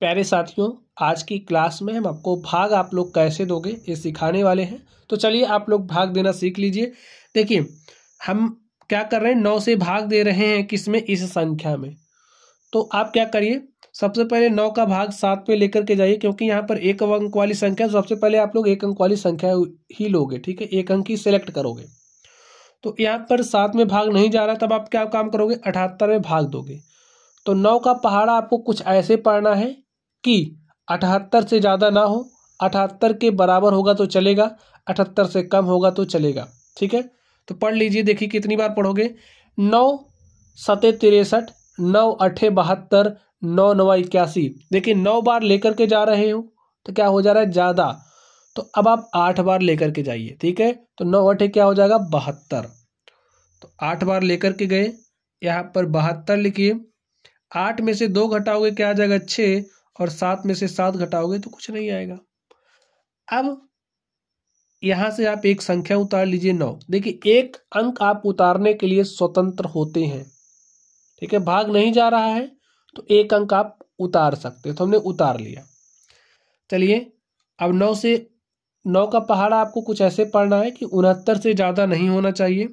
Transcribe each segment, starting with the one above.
प्यारे साथियों, आज की क्लास में हम आपको भाग आप लोग कैसे दोगे ये सिखाने वाले हैं। तो चलिए आप लोग भाग देना सीख लीजिए। देखिए हम क्या कर रहे हैं, 9 से भाग दे रहे हैं किसमें, इस संख्या में। तो आप क्या करिए, सबसे पहले 9 का भाग 7 पे लेकर के जाइए, क्योंकि यहाँ पर एक अंक वाली संख्या, सबसे पहले आप लोग एक अंक वाली संख्या ही लोगे। ठीक है, एक अंक ही सिलेक्ट करोगे। तो यहाँ पर 7 में भाग नहीं जा रहा, तब आप क्या काम करोगे, 78 में भाग दोगे। तो 9 का पहाड़ा आपको कुछ ऐसे पढ़ना है कि 78 से ज़्यादा ना हो, 78 के बराबर होगा तो चलेगा, 78 से कम होगा तो चलेगा। ठीक है, तो पढ़ लीजिए। देखिए कितनी बार पढ़ोगे, 9 सते 63, 9 अठे 72, 9 नवा 81। देखिए 9 बार लेकर के जा रहे हो तो क्या हो जा रहा है, ज़्यादा। तो अब आप 8 बार लेकर के जाइए। ठीक है, तो 9 अठे क्या हो जाएगा, 72। तो 8 बार लेकर के गए, यहाँ पर 72 लिखिए। 8 में से 2 घटाओगे क्या आ जाएगा, 6, और 7 में से 7 घटाओगे तो कुछ नहीं आएगा। अब यहां से आप एक संख्या उतार लीजिए, 9। देखिए एक अंक आप उतारने के लिए स्वतंत्र होते हैं। ठीक है, भाग नहीं जा रहा है तो एक अंक आप उतार सकते हो, तो हमने उतार लिया। चलिए अब 9 का पहाड़ा आपको कुछ ऐसे पढ़ना है कि 69 से ज़्यादा नहीं होना चाहिए।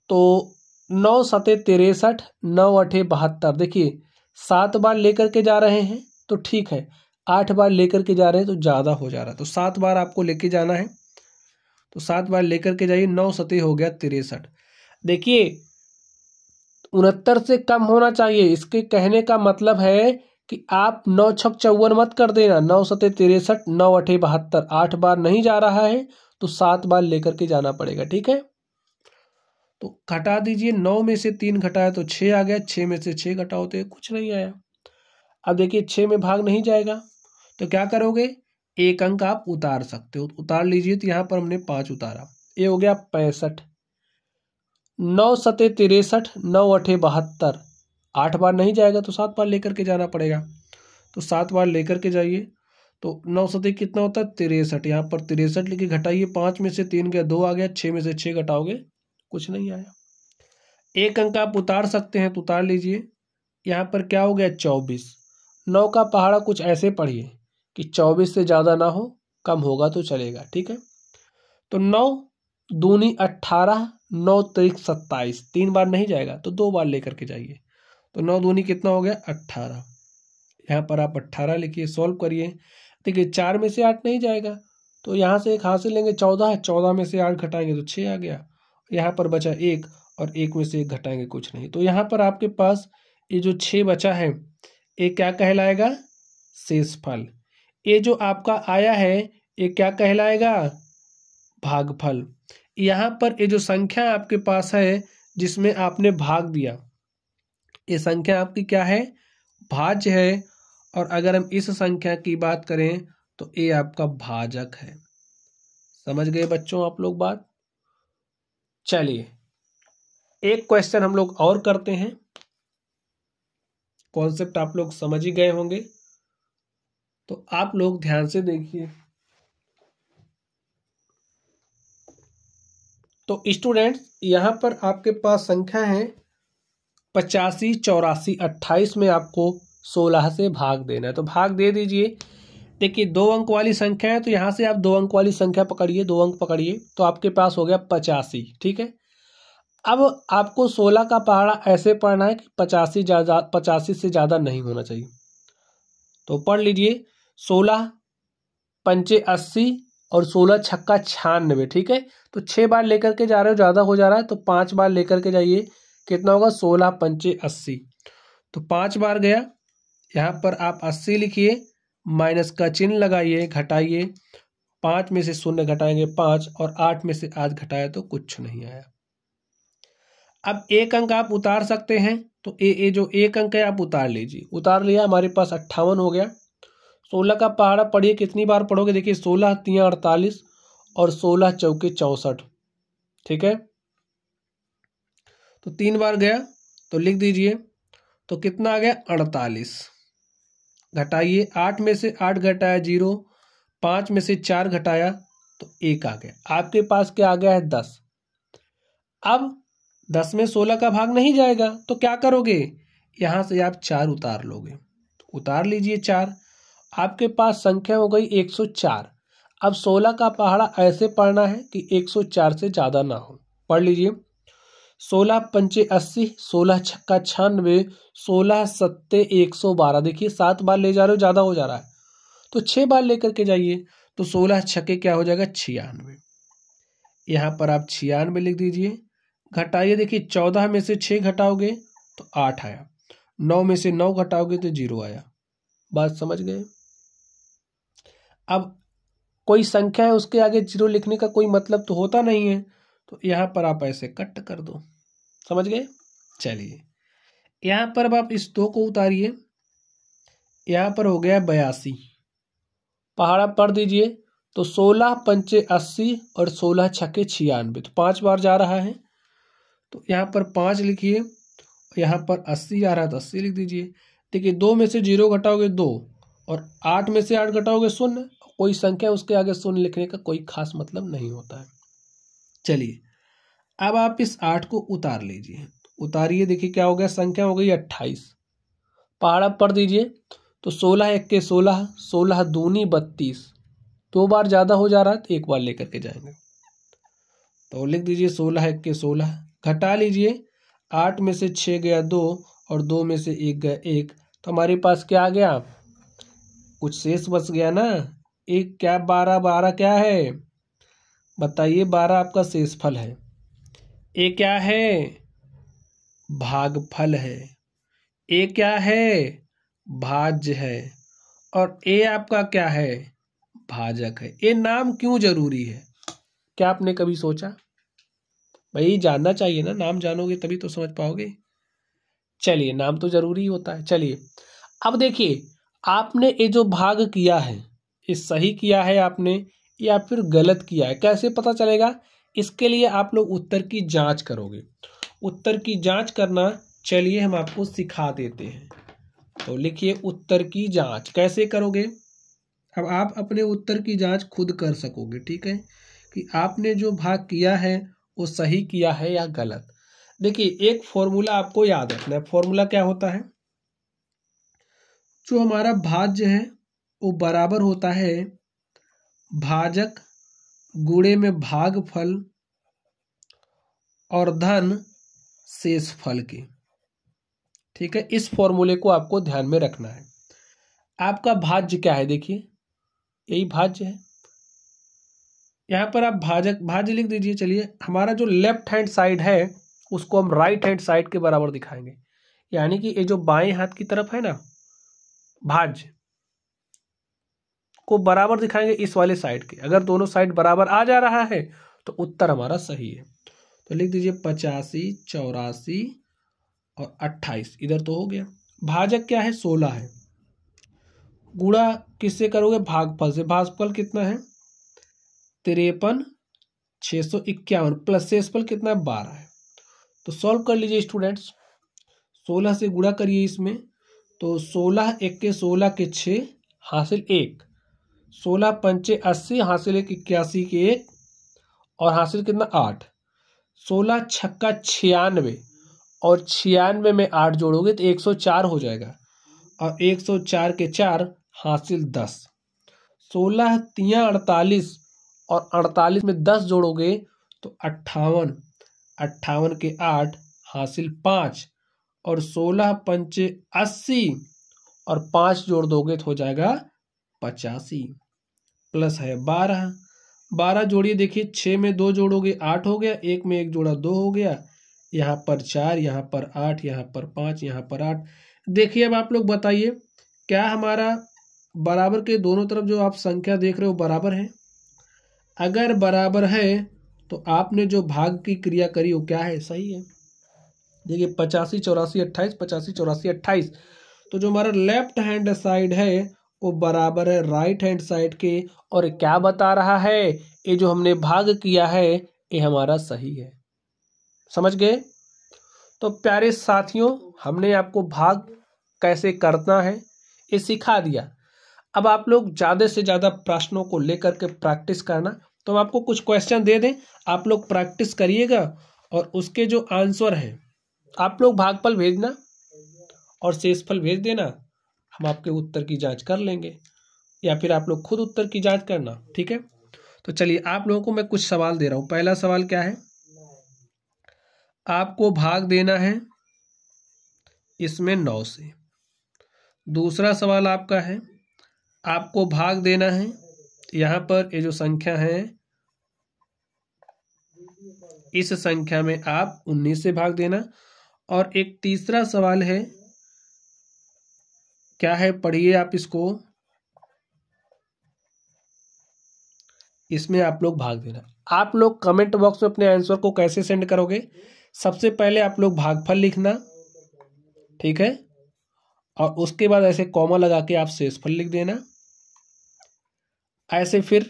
तो 9 सते 63, 9 अठे 72। देखिए 7 बार लेकर के जा रहे हैं तो ठीक है, 8 बार लेकर के जा रहे हैं तो ज़्यादा हो जा रहा है। तो 7 बार आपको लेके जाना है, तो 7 बार लेकर के जाइए। 9 सते हो गया 63। देखिए 69 से कम होना चाहिए, इसके कहने का मतलब है कि आप 9 छक 54 मत कर देना। 9 सते 63, 9 अठे 72, 8 बार नहीं जा रहा है तो 7 बार लेकर के जाना पड़ेगा। ठीक है, तो घटा दीजिए। 9 में से 3 घटाया तो 6 आ गया, 6 में से 6 घटाओ तो कुछ नहीं आया। अब देखिए 6 में भाग नहीं जाएगा तो क्या करोगे, एक अंक आप उतार सकते हो, उतार लीजिए। तो यहाँ पर हमने 5 उतारा, ये हो गया 65। 9 सते 63, 9 अठे 72। 8 बार नहीं जाएगा तो 7 बार लेकर के जाना पड़ेगा, तो 7 बार लेकर के जाइए। तो 9 सते कितना होता है, 63। यहाँ पर 63 लिखे, घटाइए। 5 में से 3 गया, 2 आ गया, 6 में से 6 घटाओगे कुछ नहीं आया। एक अंक आप उतार सकते हैं तो उतार लीजिए। यहाँ पर क्या हो गया, 24। 9 का पहाड़ा कुछ ऐसे पढ़िए कि 24 से ज़्यादा ना हो, कम होगा तो चलेगा। ठीक है, तो 9 दूनी 18, 9 त्रिक 27। 3 बार नहीं जाएगा तो 2 बार लेकर के जाइए। तो 9 दूनी कितना हो गया, 18। यहाँ पर आप 18 लिखिए, सॉल्व करिए। देखिए 4 में से 8 नहीं जाएगा तो यहाँ से एक हासिल लेंगे, 14। 14 में से 8 घटाएंगे तो 6 आ गया। यहाँ पर बचा 1, और 1 में से 1 घटाएंगे कुछ नहीं। तो यहाँ पर आपके पास ये जो 6 बचा है, ये क्या कहलाएगा, शेषफल। ये जो आपका आया है ये क्या कहलाएगा, भागफल। यहाँ पर ये जो संख्या आपके पास है जिसमें आपने भाग दिया, ये संख्या आपकी क्या है, भाज्य है। और अगर हम इस संख्या की बात करें तो ये आपका भाजक है। समझ गए बच्चों आप लोग बात। चलिए एक क्वेश्चन हम लोग और करते हैं। कॉन्सेप्ट आप लोग समझ ही गए होंगे, तो आप लोग ध्यान से देखिए। तो स्टूडेंट्स यहाँ पर आपके पास संख्या है 85, 84, 28 में आपको 16 से भाग देना है, तो भाग दे दीजिए। देखिए 2 अंक वाली संख्या है तो यहाँ से आप 2 अंक वाली संख्या पकड़िए, 2 अंक पकड़िए, तो आपके पास हो गया 85। ठीक है, अब आपको 16 का पहाड़ा ऐसे पढ़ना है कि 85 से ज़्यादा नहीं होना चाहिए। तो पढ़ लीजिए, 16 पंचे 80 और 16 छक्का 96। ठीक है, तो 6 बार लेकर के जा रहे हो, ज़्यादा हो जा रहा है तो 5 बार लेकर के जाइए। कितना होगा, 16 पंचे 80। तो 5 बार गया, यहाँ पर आप 80 लिखिए, माइनस का चिन्ह लगाइए, घटाइए। 5 में से 0 घटाएंगे 5, और 8 में से 8 घटाया तो कुछ नहीं आया। अब एक अंक आप उतार सकते हैं, तो ये जो एक अंक है आप उतार लीजिए। उतार लिया, हमारे पास 58 हो गया। 16 का पहाड़ा पढ़िए, कितनी बार पढ़ोगे, देखिए 16 तियां 48 और 16 चौके 64। ठीक है, तो 3 बार गया तो लिख दीजिए, तो कितना आ गया, 48। घटाइए, 8 में से 8 घटाया 0, 5 में से 4 घटाया तो 1 आ गया। आपके पास क्या आ गया है, 10। अब 10 में 16 का भाग नहीं जाएगा तो क्या करोगे, यहाँ से आप 4 उतार लोगे। उतार लीजिए 4। आपके पास संख्या हो गई 104। अब 16 का पहाड़ा ऐसे पढ़ना है कि 104 से ज़्यादा ना हो। पढ़ लीजिए 16 पंचे 80, 16 छक्का 96, 16 सत्ते 112। देखिए 7 बार ले जा रहे हो, ज़्यादा हो जा रहा है तो 6 बार लेकर के जाइए। तो 16 छक्के क्या हो जाएगा 96। यहाँ पर आप 96 लिख दीजिए। घटाइए, देखिए 14 में से 6 घटाओगे तो 8 आया, 9 में से 9 घटाओगे तो 0 आया। बात समझ गए। अब कोई संख्या है उसके आगे 0 लिखने का कोई मतलब तो होता नहीं है, तो यहाँ पर आप ऐसे कट कर दो। समझ गए। चलिए यहाँ पर अब आप इस 2 को उतारिए। यहाँ पर हो गया 82, पहाड़ा पढ़ दीजिए। तो 16 पंचे 80 और 16 छक्के 96, तो 5 बार जा रहा है तो यहाँ पर 5 लिखिए। यहाँ पर 80 आ रहा है तो 80 लिख दीजिए। देखिए 2 में से 0 घटाओगे 2 और 8 में से 8 घटाओगे 0। कोई संख्या उसके आगे 0 लिखने का कोई खास मतलब नहीं होता है। चलिए अब आप इस 8 को उतार लीजिए। उतारिए, देखिए क्या हो गया, संख्या हो गई 28। पहाड़ा पढ़ दीजिए। तो 16 एक्के 16, 16 दूनी 32। 2 बार ज़्यादा हो जा रहा है तो 1 बार लेकर के जाएंगे। तो लिख दीजिए 16 एक्के 16। घटा लीजिए, 8 में से 6 गया 2 और 2 में से 1 गया 1, तो हमारे पास क्या आ गया, कुछ शेष बच गया ना। 1 क्या 12, 12 क्या है बताइए, 12 आपका शेषफल है। ए क्या है, भागफल है। ए क्या है, भाज्य है। और ए आपका क्या है, भाजक है। ये नाम क्यों जरूरी है, क्या आपने कभी सोचा? भाई जानना चाहिए ना, नाम जानोगे तभी तो समझ पाओगे। चलिए नाम तो जरूरी होता है। चलिए अब देखिए, आपने ये जो भाग किया है ये सही किया है आपने या फिर गलत किया है, कैसे पता चलेगा? इसके लिए आप लोग उत्तर की जांच करोगे। उत्तर की जांच करना चलिए हम आपको सिखा देते हैं। तो लिखिए उत्तर की जांच कैसे करोगे। अब आप अपने उत्तर की जांच खुद कर सकोगे, ठीक है, कि आपने जो भाग किया है वो सही किया है या गलत। देखिए एक फॉर्मूला आपको याद रखना है। फॉर्मूला क्या होता है, जो हमारा भाज्य है वो बराबर होता है भाजक गुणे में भागफल और धन शेषफल के। ठीक है, इस फॉर्मूले को आपको ध्यान में रखना है। आपका भाज्य क्या है, देखिए यही भाज्य है। यहाँ पर आप भाज्य लिख दीजिए। चलिए हमारा जो लेफ्ट हैंड साइड है उसको हम राइट हैंड साइड के बराबर दिखाएंगे, यानी कि ये जो बाएं हाथ की तरफ है ना, भाज्य को बराबर दिखाएंगे इस वाले साइड के। अगर दोनों साइड बराबर आ जा रहा है तो उत्तर हमारा सही है। तो लिख दीजिए 85, 84 और 28, इधर तो हो गया। भाजक क्या है, 16 है। गुणा किससे करोगे, भागफल से। भागफल कितना है 53, 651 प्लस शेषफल कितना है 12 है। तो सॉल्व कर लीजिए स्टूडेंट्स। 16 से गुणा करिए इसमें, तो 16 एक्के 16 के 6 हासिल 1, 16 पंचे 80 हासिल 1 81 के 1 और हासिल कितना 8, 16 छक्का 96 और 96 में 8 जोड़ोगे तो 104 हो जाएगा और 104 के 4 हासिल 10, 16 तियां 48 और 48 में 10 जोड़ोगे तो 58, 58 के 8 हासिल 5 और 16 पंचे 80 और 5 जोड़ दोगे तो हो जाएगा 85 प्लस है 12, 12 जोड़िए। देखिए 6 में 2 जोड़ोगे 8 हो गया, 1 में 1 जोड़ा 2 हो गया, यहाँ पर 4, यहाँ पर 8, यहाँ पर 5, यहाँ पर 8। देखिए अब आप लोग बताइए क्या हमारा बराबर के दोनों तरफ जो आप संख्या देख रहे हो बराबर है? अगर बराबर है तो आपने जो भाग की क्रिया करी वो क्या है, सही है। देखिए 85 84 28, 85 84 28, तो जो हमारा लेफ्ट हैंड साइड है वो बराबर है राइट हैंड साइड के। और क्या बता रहा है, ये जो हमने भाग किया है ये हमारा सही है। समझ गए? तो प्यारे साथियों, हमने आपको भाग कैसे करना है ये सिखा दिया। अब आप लोग ज़्यादा से ज़्यादा प्रश्नों को लेकर के प्रैक्टिस करना। तो हम आपको कुछ क्वेश्चन दे दें, आप लोग प्रैक्टिस करिएगा और उसके जो आंसर हैं आप लोग भागफल भेजना और शेषफल भेज देना। हम आपके उत्तर की जांच कर लेंगे, या फिर आप लोग खुद उत्तर की जांच करना। ठीक है, तो चलिए आप लोगों को मैं कुछ सवाल दे रहा हूँ। पहला सवाल क्या है, आपको भाग देना है इसमें 9 से। दूसरा सवाल आपका है, आपको भाग देना है यहाँ पर ये जो संख्या है इस संख्या में आप 19 से भाग देना। और एक तीसरा सवाल है, क्या है, पढ़िए आप इसको, इसमें आप लोग भाग देना। आप लोग कमेंट बॉक्स में अपने आंसर को कैसे सेंड करोगे, सबसे पहले आप लोग भागफल लिखना, ठीक है, और उसके बाद ऐसे कॉमा लगा के आप शेषफल लिख देना, ऐसे फिर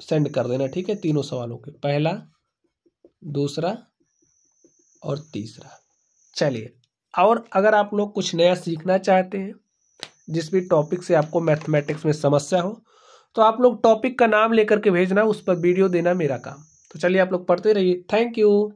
सेंड कर देना। ठीक है, तीनों सवालों के, पहला, दूसरा और तीसरा। चलिए, और अगर आप लोग कुछ नया सीखना चाहते हैं, जिस भी टॉपिक से आपको मैथमेटिक्स में समस्या हो, तो आप लोग टॉपिक का नाम लेकर के भेजना, उस पर वीडियो देना मेरा काम। तो चलिए आप लोग पढ़ते रहिए। Thank you.